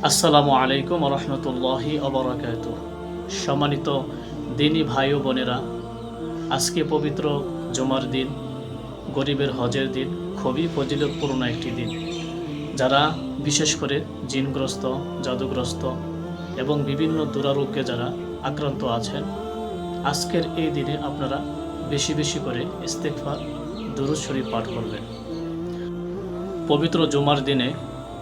আসসালামু আলাইকুম রহমতুল্লাহি অবরাকাতুহ। সম্মানিত দিনী ভাই ও বোনেরা, আজকে পবিত্র জুমার দিন, গরিবের হজের দিন, খুবই ফজিলতপূর্ণ একটি দিন। যারা বিশেষ করে জিনগ্রস্ত, জাদুগ্রস্ত এবং বিভিন্ন দুরারোগ্যে যারা আক্রান্ত আছেন, আজকের এই দিনে আপনারা বেশি বেশি করে ইস্তেগফার, দুরূদ শরীফ পাঠ করবেন। পবিত্র জুমার দিনে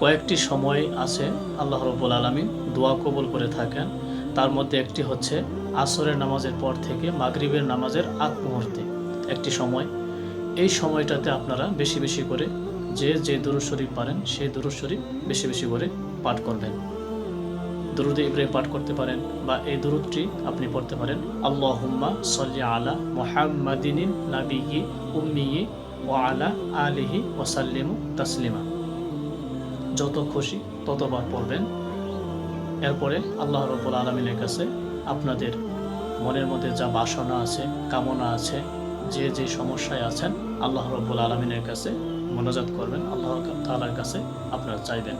কয়েকটি সময় আছে আল্লাহ রাব্বুল আলামিন দোয়া কবুল করে থাকেন। তার মধ্যে একটি হচ্ছে আসরের নামাজের পর থেকে মাগরিবের নামাজের আগ মুহূর্তে একটি সময়। এই সময়টাতে আপনারা বেশি বেশি করে যে দুরূদ শরীফ পারেন সেই দুরূদ শরীফ বেশি বেশি করে পাঠ করবেন। দুরূদে ইব্রাহিম পাঠ করতে পারেন বা এই দুরূদটি আপনি পড়তে পারেন, আল্লাহুম্মা সাল্লি আলা মুহাম্মাদিনিন নাবিয়্যি উম্মিয়্যি ওয়া আলা আলিহি ওয়া সাল্লিমু তাসলিমা। যত খুশি ততবার পড়বেন। এরপরে আল্লাহ রাব্বুল আলামিনের কাছে আপনাদের মনের মধ্যে যা বাসনা আছে, কামনা আছে, যে সমস্যায় আছেন, আল্লাহ রাব্বুল আলামিনের কাছে মোনাজাত করবেন, আল্লাহ তাআলার কাছে আপনারা চাইবেন।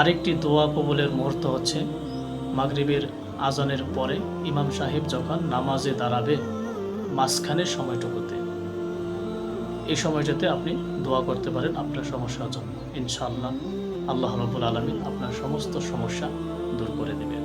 আরেকটি দোয়া কবুলের মুহূর্ত হচ্ছে মাগরিবের আজানের পরে ইমাম সাহেব যখন নামাজে দাঁড়াবে মাঝখানের সময়টুকুতে, এই সময়টাতে আপনি দোয়া করতে পারেন আপনার সমস্যার জন্য। ইনশাআল্লাহ আল্লাহ রাব্বুল আলামিন আপনার সমস্ত সমস্যা দূর করে দেবেন।